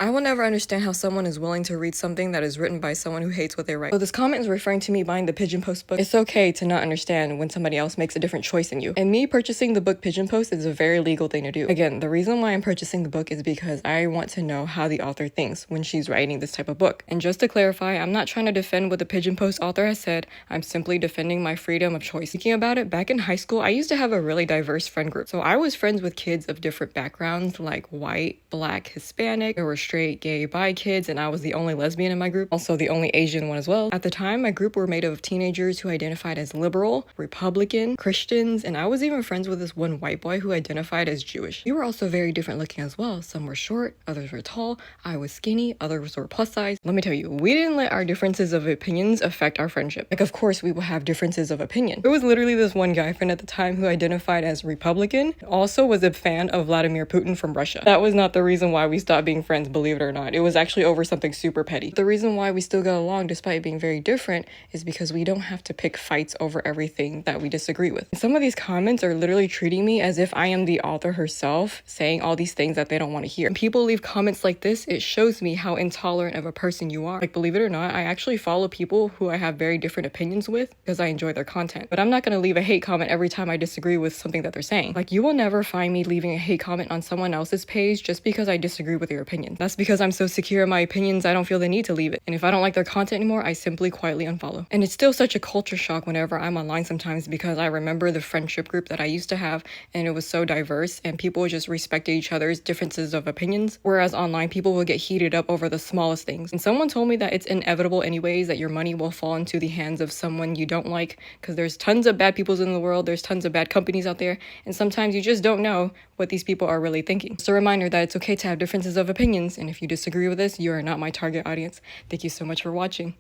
I will never understand how someone is willing to read something that is written by someone who hates what they write. So this comment is referring to me buying the Pigeon Post book. It's okay to not understand when somebody else makes a different choice than you. And me purchasing the book Pigeon Post is a very legal thing to do. Again, the reason why I'm purchasing the book is because I want to know how the author thinks when she's writing this type of book. And just to clarify, I'm not trying to defend what the Pigeon Post author has said. I'm simply defending my freedom of choice. Thinking about it, back in high school, I used to have a really diverse friend group. So I was friends with kids of different backgrounds, like white, black, Hispanic. There were straight, gay, bi kids, and I was the only lesbian in my group, also the only Asian one as well. At the time, my group were made of teenagers who identified as liberal, Republican, Christians, and I was even friends with this one white boy who identified as Jewish. We were also very different looking as well. Some were short, others were tall, I was skinny, others were plus size. Let me tell you, we didn't let our differences of opinions affect our friendship. Like, of course, we will have differences of opinion. There was literally this one guy friend at the time who identified as Republican, also was a fan of Vladimir Putin from Russia. That was not the reason why we stopped being friends, believe it or not. It was actually over something super petty. The reason why we still got along despite being very different is because we don't have to pick fights over everything that we disagree with. And some of these comments are literally treating me as if I am the author herself, saying all these things that they don't want to hear. When people leave comments like this, it shows me how intolerant of a person you are. Like, believe it or not, I actually follow people who I have very different opinions with because I enjoy their content. But I'm not going to leave a hate comment every time I disagree with something that they're saying. Like, you will never find me leaving a hate comment on someone else's page just because I disagree with your opinion. That's because I'm so secure in my opinions, I don't feel the need to leave it. And if I don't like their content anymore, I simply quietly unfollow. And it's still such a culture shock whenever I'm online sometimes, because I remember the friendship group that I used to have, and it was so diverse, and people just respected each other's differences of opinions, whereas online people will get heated up over the smallest things. And someone told me that it's inevitable anyways that your money will fall into the hands of someone you don't like, because there's tons of bad people in the world, there's tons of bad companies out there, and sometimes you just don't know what these people are really thinking. Just a reminder that it's okay to have differences of opinions, and if you disagree with this, you are not my target audience. Thank you so much for watching.